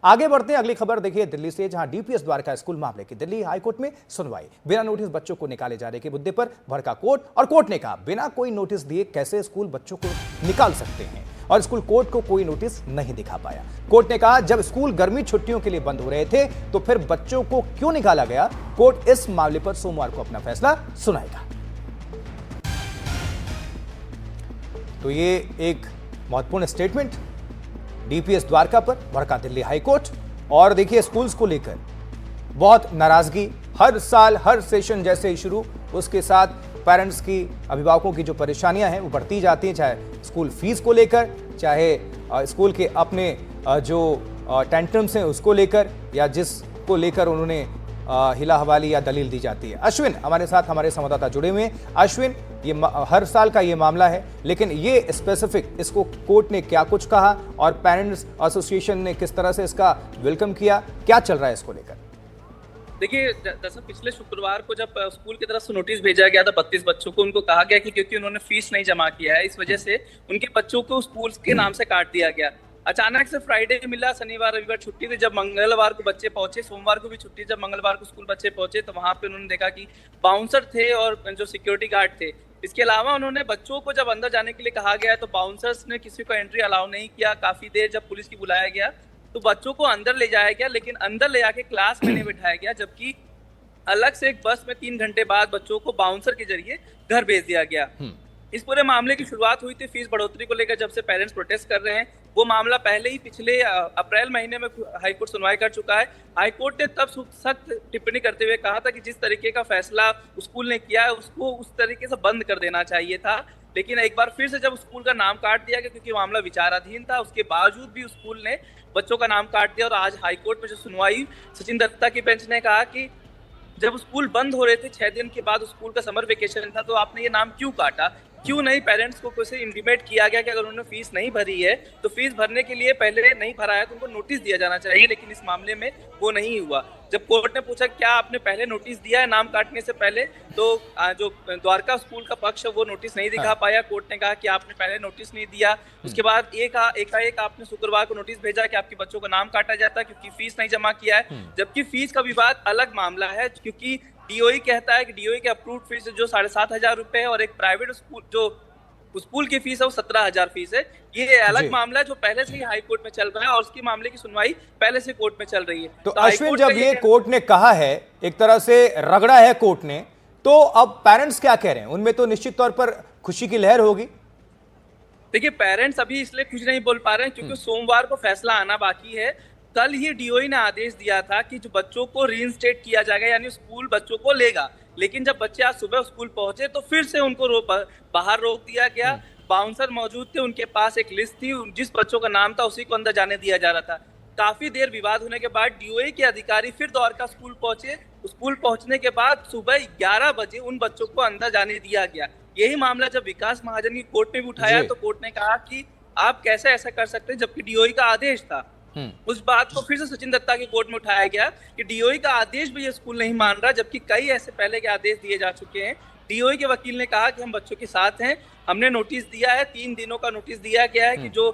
आगे बढ़ते हैं, अगली खबर देखिए दिल्ली से, जहां डीपीएस द्वारका स्कूल मामले की दिल्ली हाईकोर्ट में सुनवाई। बिना नोटिस बच्चों को निकाले जाने के मुद्दे पर भड़का कोर्ट, और कोर्ट ने कहा बिना कोई नोटिस दिए कैसे स्कूल बच्चों को निकाल सकते हैं, और स्कूल कोर्ट को कोई नोटिस नहीं दिखा पाया। कोर्ट ने कहा जब स्कूल गर्मी छुट्टियों के लिए बंद हो रहे थे तो फिर बच्चों को क्यों निकाला गया। कोर्ट इस मामले पर सोमवार को अपना फैसला सुनाएगा। तो ये एक महत्वपूर्ण स्टेटमेंट डीपीएस द्वारका पर भड़का दिल्ली हाईकोर्ट। और देखिए स्कूल्स को लेकर बहुत नाराजगी, हर साल हर सेशन जैसे ही शुरू, उसके साथ पेरेंट्स की, अभिभावकों की जो परेशानियां हैं वो बढ़ती जाती हैं, चाहे स्कूल फीस को लेकर, चाहे स्कूल के अपने जो टेंट्रम्स हैं उसको लेकर, या जिसको लेकर उन्होंने हिला हवाली या दलील दी जाती है। अश्विन हमारे साथ, हमारे संवाददाता जुड़े हुए हैं। अश्विन, ये हर साल का ये मामला है, लेकिन ये स्पेसिफिक इसको कोर्ट ने क्या कुछ कहा और पेरेंट्स एसोसिएशन ने किस तरह से इसका वेलकम किया, क्या चल रहा है इसको लेकर? देखिए, दरअसल पिछले शुक्रवार को जब स्कूल की तरफ से नोटिस भेजा गया था 32 बच्चों को, उनको कहा गया कि क्योंकि उन्होंने फीस नहीं जमा किया है, इस वजह से उनके बच्चों को स्कूल के नाम से काट दिया गया। अचानक से फ्राइडे मिला, शनिवार रविवार छुट्टी थी, जब मंगलवार को बच्चे पहुंचे, सोमवार को भी छुट्टी, जब मंगलवार को स्कूल बच्चे पहुंचे तो वहां पे उन्होंने देखा कि बाउंसर थे और जो सिक्योरिटी गार्ड थे। इसके अलावा उन्होंने बच्चों को जब अंदर जाने के लिए कहा गया तो बाउंसर्स ने किसी को एंट्री अलाउ नहीं किया। काफी देर जब पुलिस की बुलाया गया तो बच्चों को अंदर ले जाया गया, लेकिन अंदर ले जाके क्लास में नहीं बिठाया गया, जबकि अलग से एक बस में 3 घंटे बाद बच्चों को बाउंसर के जरिए घर भेज दिया गया। इस पूरे मामले की शुरुआत हुई थी फीस बढ़ोतरी को लेकर, जब से पेरेंट्स प्रोटेस्ट कर रहे हैं। वो मामला पहले ही पिछले अप्रैल महीने में हाईकोर्ट सुनवाई कर चुका है। हाईकोर्ट ने तब सख्त टिप्पणी करते हुए कहा था कि जिस तरीके का फैसला स्कूल ने किया है उसको उस तरीके से बंद कर देना चाहिए था। लेकिन एक बार फिर से जब स्कूल का नाम काट दिया गया, क्योंकि मामला विचाराधीन था, उसके बावजूद भी स्कूल ने बच्चों का नाम काट दिया। और आज हाईकोर्ट में जो सुनवाई, सचिन दत्ता की बेंच ने कहा कि जब स्कूल बंद हो रहे थे 6 दिन के बाद, स्कूल का समर वेकेशन था, तो आपने ये नाम क्यों काटा? क्यों नहीं पेरेंट्स को कैसे इंटीमेट किया गया कि अगर उन्होंने फीस नहीं भरी है तो फीस भरने के लिए पहले नहीं भरा है तो उनको नोटिस दिया जाना चाहिए। लेकिन इस मामले में वो नहीं हुआ। जब कोर्ट ने पूछा क्या आपने पहले नोटिस दिया है नाम काटने से पहले, तो जो द्वारका स्कूल का पक्ष वो नोटिस नहीं दिखा पाया। कोर्ट ने कहा कि आपने पहले नोटिस नहीं दिया। उसके बाद एकाएक आपने शुक्रवार को नोटिस भेजा कि आपके बच्चों का नाम काटा जाता है क्योंकि फीस नहीं जमा किया है। जबकि फीस का विवाद अलग मामला है, क्योंकि डीओई कहता है कि डीओई के अप्रूव्ड फीस जो 7,500 रुपए है, और एक प्राइवेट स्कूल जो स्कूल की फीस है वो 17,000 फीस है। ये अलग मामला है जो पहले से ही हाई कोर्ट में चल रहा है, और उसकी मामले की सुनवाई पहले से कोर्ट में चल रही है। तो अश्विन, जब ये कोर्ट ने कहा है, एक तरह से रगड़ा है कोर्ट ने, तो अब पेरेंट्स क्या कह रहे हैं? उनमें तो निश्चित तौर पर खुशी की लहर होगी। देखिए, पेरेंट्स अभी इसलिए कुछ नहीं बोल पा रहे हैं क्योंकि सोमवार को फैसला आना बाकी है। कल ही डीओई ने आदेश दिया था कि जो बच्चों को रीइंस्टेट किया जाएगा, यानी स्कूल बच्चों को लेगा। लेकिन जब बच्चे आज सुबह स्कूल पहुंचे तो फिर से उनको बाहर रोक दिया गया। बाउंसर मौजूद थे, उनके पास एक लिस्ट थी, जिस बच्चों का नाम था उसी को अंदर जाने दिया जा रहा था। काफी देर विवाद होने के बाद डीओई के अधिकारी फिर द्वारका स्कूल पहुंचे। स्कूल पहुंचने के बाद सुबह 11 बजे उन बच्चों को अंदर जाने दिया गया। यही मामला जब विकास महाजन की कोर्ट में भी उठाया तो कोर्ट ने कहा कि आप कैसे ऐसा कर सकते हैं, जबकि डीओई का आदेश था। उस बात को फिर से सचिन दत्ता की कोर्ट में उठाया गया कि डीओई का आदेश भी ये स्कूल नहीं मान रहा, जबकि कई ऐसे पहले के आदेश दिए जा चुके हैं। डीओई के वकील ने कहा कि हम बच्चों के साथ हैं, हमने नोटिस दिया है, 3 दिनों का नोटिस दिया गया है कि जो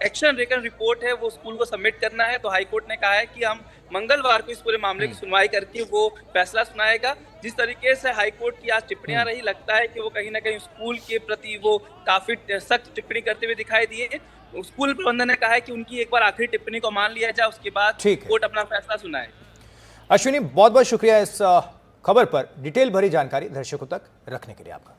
एक्शन रिकन रिपोर्ट है वो स्कूल को सबमिट करना है। तो हाईकोर्ट ने कहा है कि हम मंगलवार को इस पूरे मामले की सुनवाई करके वो फैसला सुनाएगा। जिस तरीके से हाईकोर्ट की आज टिप्पणियां रही, लगता है कि वो कहीं ना कहीं स्कूल के प्रति वो काफी सख्त टिप्पणी करते हुए दिखाई दिए। स्कूल प्रबंधन ने कहा है कि उनकी एक बार आखिरी टिप्पणी को मान लिया जाए, उसके बाद कोर्ट अपना फैसला सुनाए। अश्विनी, बहुत बहुत शुक्रिया इस खबर पर डिटेल भरी जानकारी दर्शकों तक रखने के लिए आपका।